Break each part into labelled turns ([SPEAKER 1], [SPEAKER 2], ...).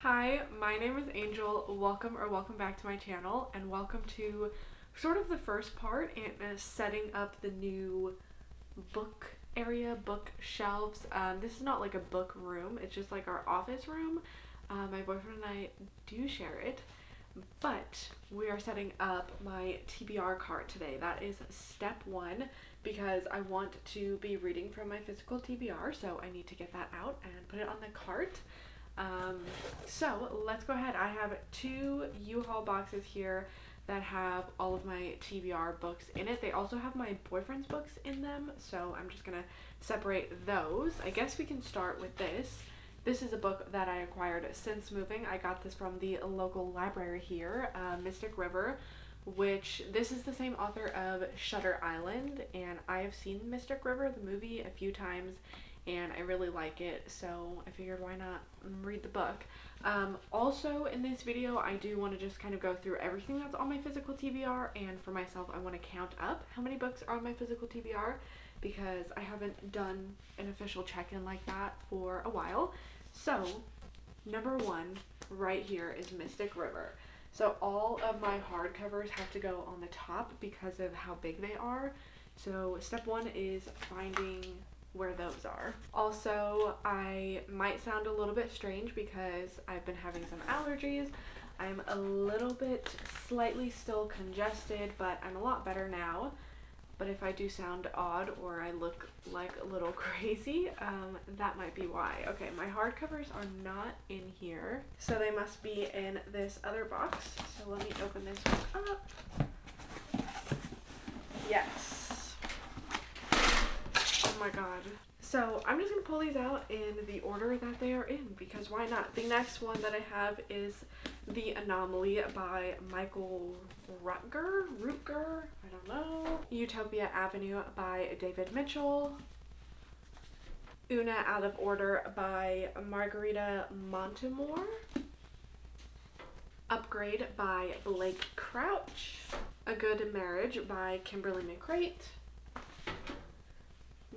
[SPEAKER 1] Hi, my name is Angel. Welcome back to my channel, and welcome to sort of the first part in setting up the new book area, bookshelves. This is not like a book room, it's just like our office room. My boyfriend and I do share it, but we are setting up my TBR cart today. That is step one because I want to be reading from my physical TBR, so I need to get that out and put it on the cart. So let's go ahead. I have two U-Haul boxes here that have all of my TBR books in it. They also have my boyfriend's books in them, so I'm just gonna separate those. I guess we can start with this. This is a book that I acquired since moving. I got this from the local library here, Mystic River, which this is the same author of Shutter Island, and I have seen Mystic River, the movie, a few times, and I really like it, so I figured why not read the book. Also in this video, I do want to just kind of go through everything that's on my physical TBR, and for myself, I want to count up how many books are on my physical TBR because I haven't done an official check-in like that for a while. So, number one right here is Mystic River. So all of my hardcovers have to go on the top because of how big they are. So step one is finding where those are. Also, I might sound a little bit strange because I've been having some allergies. I'm a little bit slightly still congested, but I'm a lot better now. But if I do sound odd or I look like a little crazy, that might be why. Okay, my hardcovers are not in here, so they must be in this other box. So let me open this one up. Yes. Oh my god. So I'm just gonna pull these out in the order that they are in because why not? The next one that I have is The Anomaly by Michael Rutger, I don't know. Utopia Avenue by David Mitchell. Una Out of Order by Margarita Montemore. Upgrade by Blake Crouch. A Good Marriage by Kimberly McCrate.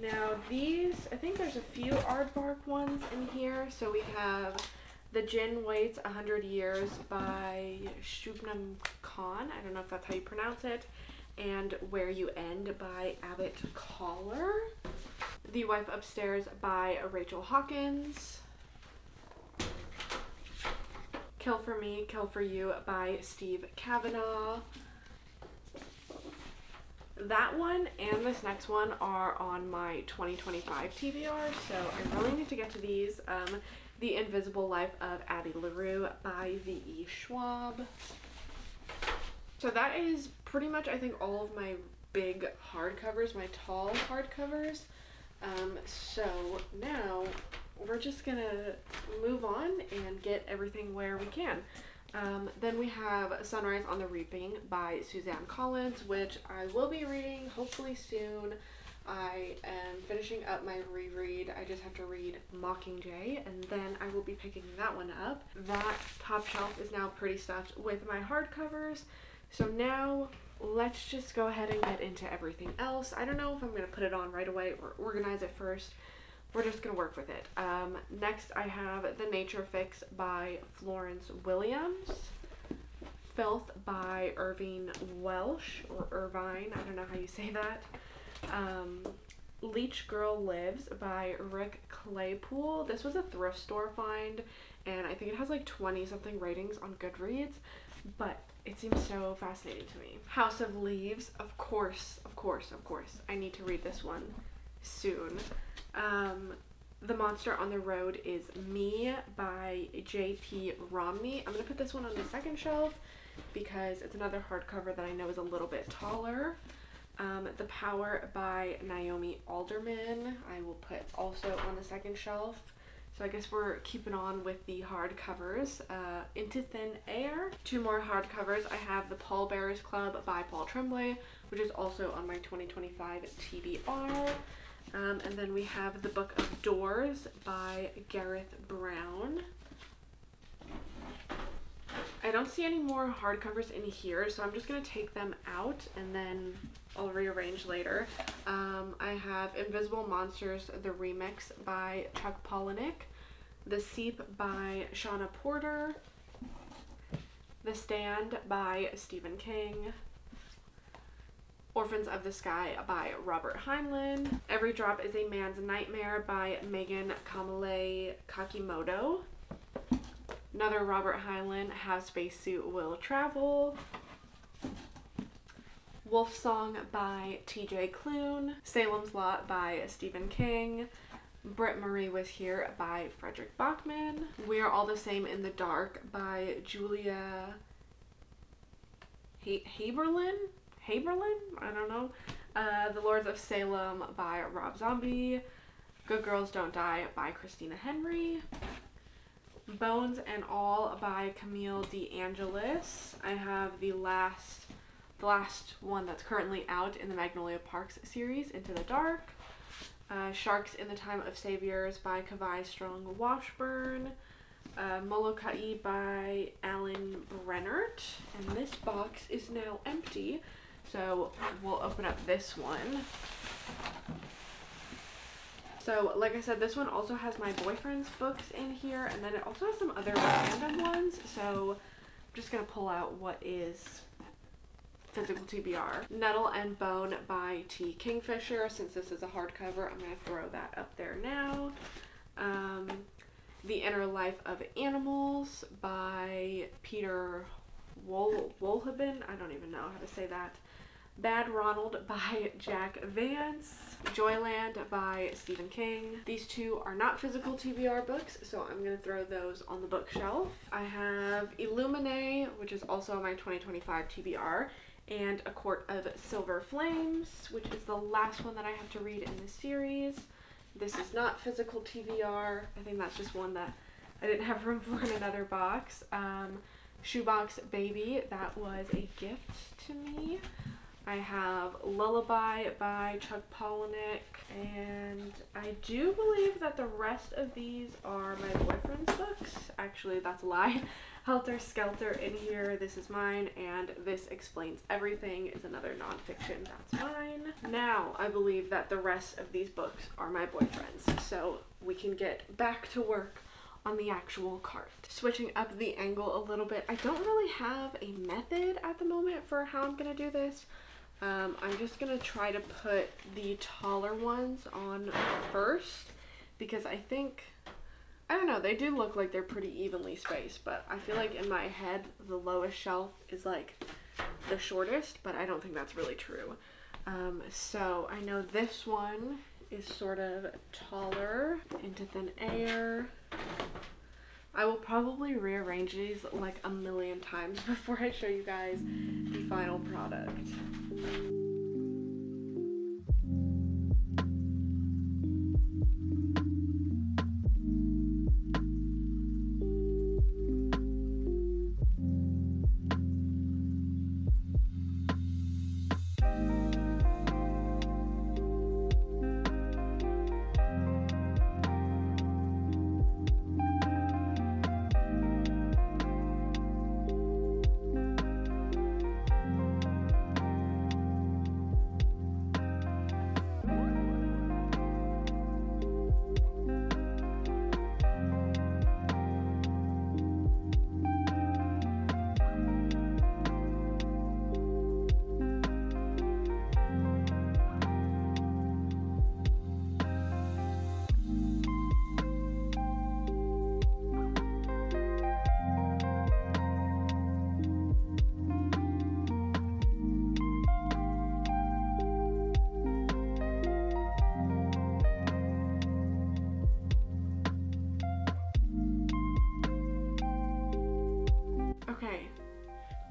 [SPEAKER 1] Now these, I think there's a few aardvark ones in here. So we have The Gin Waits 100 Years by Shubnam Khan. I don't know if that's how you pronounce it. And Where You End by Abbott Collar. The Wife Upstairs by Rachel Hawkins. Kill for Me, Kill for You by Steve Kavanaugh. That one and this next one are on my 2025 TBR, so I really need to get to these. The Invisible Life of Addie LaRue by V.E. Schwab. So that is pretty much, I think, all of my big hardcovers, my tall hardcovers. So now we're just gonna move on and get everything where we can. Then we have Sunrise on the Reaping by Suzanne Collins, which I will be reading hopefully soon. I am finishing up my reread. I just have to read Mockingjay, and then I will be picking that one up. That top shelf is now pretty stuffed with my hardcovers. So now let's just go ahead and get into everything else. I don't know if I'm going to put it on right away or organize it first. We're just going to work with it. Next I have The Nature Fix by Florence Williams. Filth by Irvine Welsh, or Irvine, I don't know how you say that. Leech Girl Lives by Rick Claypool. This was a thrift store find, and I think it has like 20 something ratings on Goodreads, but it seems so fascinating to me. House of Leaves, of course. I need to read this one soon. The Monster on the Road Is Me by J.P. Romney. I'm going to put this one on the second shelf because it's another hardcover that I know is a little bit taller. The Power by Naomi Alderman I will put also on the second shelf. So I guess we're keeping on with the hardcovers. Into Thin Air. Two more hardcovers. I have The Pallbearers Club by Paul Tremblay, which is also on my 2025 TBR. And then we have The Book of Doors by Gareth Brown. I don't see any more hardcovers in here, so I'm just going to take them out and then I'll rearrange later. I have Invisible Monsters, the remix by Chuck Palahniuk. The Seep by Shauna Porter, The Stand by Stephen King, Orphans of the Sky by Robert Heinlein, Every Drop is a Man's Nightmare by Megan Kamale Kakimoto, another Robert Heinlein, How Spacesuit Will Travel, Wolf Song by TJ Klune, Salem's Lot by Stephen King, Britt Marie Was Here by Frederick Bachman, We Are All the Same in the Dark by Julia Haberlin? I don't know. The Lords of Salem by Rob Zombie, Good Girls Don't Die by Christina Henry, Bones and All by Camille DeAngelis. I have the last one that's currently out in the Magnolia Parks series, Into the Dark. Sharks in the Time of Saviors by Kavai Strong Washburn, Molokai by Alan Brennert, and this box is now empty, so we'll open up this one. So like I said, this one also has my boyfriend's books in here, and then it also has some other random ones, so I'm just gonna pull out what is physical TBR. Nettle and Bone by T. Kingfisher. Since this is a hardcover, I'm going to throw that up there now. The Inner Life of Animals by Peter Wolleben. I don't even know how to say that. Bad Ronald by Jack Vance. Joyland by Stephen King. These two are not physical TBR books, so I'm going to throw those on the bookshelf. I have Illuminae, which is also my 2025 TBR, and A Court of Silver Flames, which is the last one that I have to read in this series. This is not physical TBR. I think that's just one that I didn't have room for in another box. Shoebox Baby, that was a gift to me. I have Lullaby by Chuck Palahniuk, and I do believe that the rest of these are my boyfriend's books. Actually, that's a lie. Helter Skelter in here, This Is Mine, and This Explains Everything is another nonfiction, that's mine. Now, I believe that the rest of these books are my boyfriend's, so we can get back to work on the actual cart. Switching up the angle a little bit, I don't really have a method at the moment for how I'm gonna do this. I'm just gonna try to put the taller ones on first, because I don't know, they do look like they're pretty evenly spaced, but I feel like in my head the lowest shelf is like the shortest, but I don't think that's really true. So I know this one is sort of taller, Into Thin Air. I will probably rearrange these like a million times before I show you guys the final product.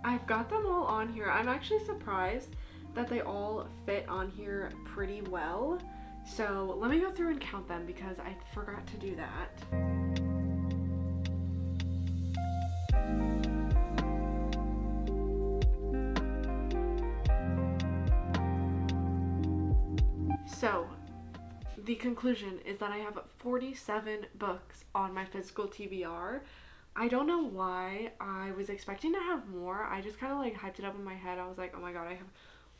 [SPEAKER 1] I've got them all on here. I'm actually surprised that they all fit on here pretty well. So let me go through and count them because I forgot to do that. So the conclusion is that I have 47 books on my physical TBR. I don't know why. I was expecting to have more. I just kind of like hyped it up in my head. I was like, oh my god, I have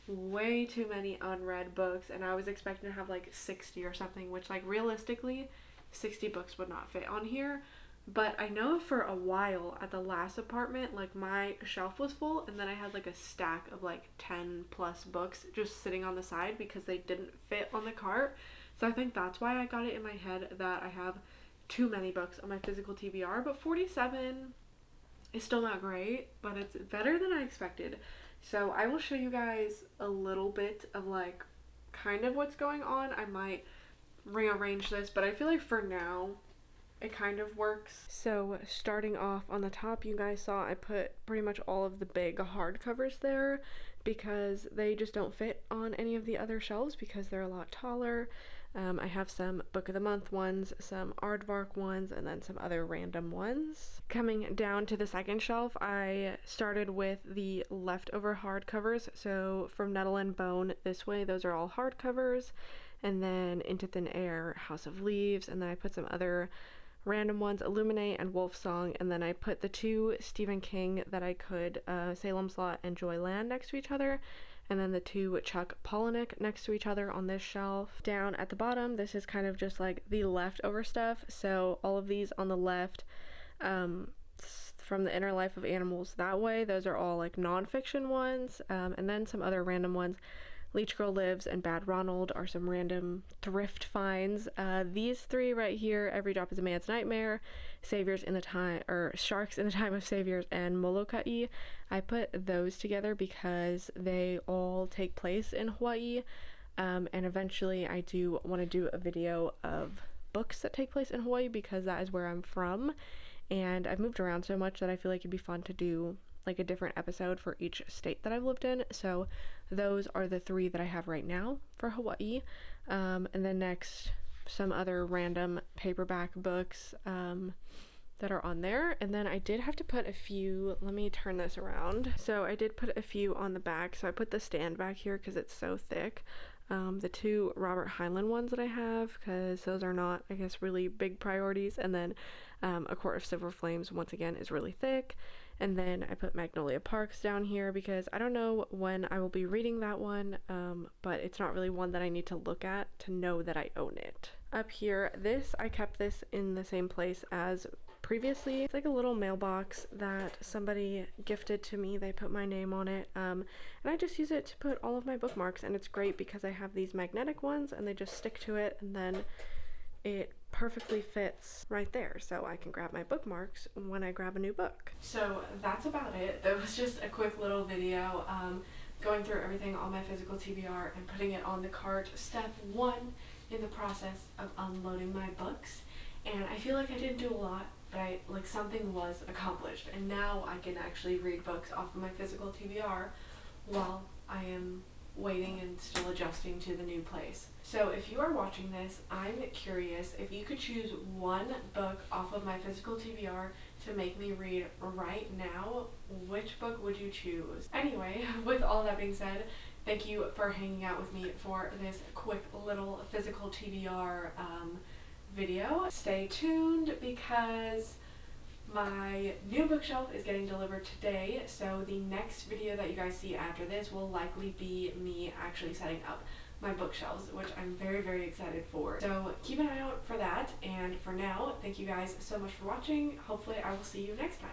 [SPEAKER 1] way too many unread books, and I was expecting to have like 60 or something, which like realistically 60 books would not fit on here. But I know for a while at the last apartment, like my shelf was full and then I had like a stack of like 10 plus books just sitting on the side because they didn't fit on the cart. So I think that's why I got it in my head that I have too many books on my physical TBR, but 47 is still not great, but it's better than I expected. So I will show you guys a little bit of like kind of what's going on. I might rearrange this, but I feel like for now it kind of works. So starting off on the top, you guys saw I put pretty much all of the big hardcovers there because they just don't fit on any of the other shelves because they're a lot taller. I have some book of the month ones, some aardvark ones, and then some other random ones. Coming down to the second shelf, I started with the leftover hardcovers. So from Nettle and Bone this way, those are all hardcovers. And then Into Thin Air, House of Leaves, and then I put some other random ones, Illuminate and Wolf Song, and then I put the two Stephen King that I could, Salem's Lot and Joyland, next to each other, and then the two Chuck Palahniuk next to each other on this shelf. Down at the bottom, this is kind of just like the leftover stuff, so all of these on the left, from The Inner Life of Animals that way, those are all like nonfiction ones, and then some other random ones. Leech Girl Lives and Bad Ronald are some random thrift finds. These three right here, Every Drop is a Man's Nightmare, Saviors in the Time, or Sharks in the Time of Saviors, and Molokai. I put those together because they all take place in Hawaii, and eventually I do want to do a video of books that take place in Hawaii because that is where I'm from, and I've moved around so much that I feel like it'd be fun to do like a different episode for each state that I've lived in. So those are the three that I have right now for Hawaii. And then next, some other random paperback books that are on there. And then I did have to put a few, let me turn this around. So I did put a few on the back. So I put the stand back here because it's so thick. The two Robert Heinlein ones that I have, because those are not, I guess, really big priorities. And then A Court of Silver Flames, once again, is really thick. And then I put Magnolia Parks down here because I don't know when I will be reading that one, but it's not really one that I need to look at to know that I own it. Up here, I kept this in the same place as previously. It's like a little mailbox that somebody gifted to me. They put my name on it, and I just use it to put all of my bookmarks, and it's great because I have these magnetic ones and they just stick to it, and then it perfectly fits right there, so I can grab my bookmarks when I grab a new book. So that's about it. That was just a quick little video going through everything on my physical TBR and putting it on the cart. Step one in the process of unloading my books, and I feel like I didn't do a lot, but something was accomplished, and now I can actually read books off of my physical TBR while I am waiting and still adjusting to the new place. So if you are watching this, I'm curious if you could choose one book off of my physical TBR to make me read right now, which book would you choose? Anyway, with all that being said, thank you for hanging out with me for this quick little physical TBR video. Stay tuned because my new bookshelf is getting delivered today, so the next video that you guys see after this will likely be me actually setting up my bookshelves, which I'm very, very excited for. So keep an eye out for that, and for now, thank you guys so much for watching. Hopefully I will see you next time.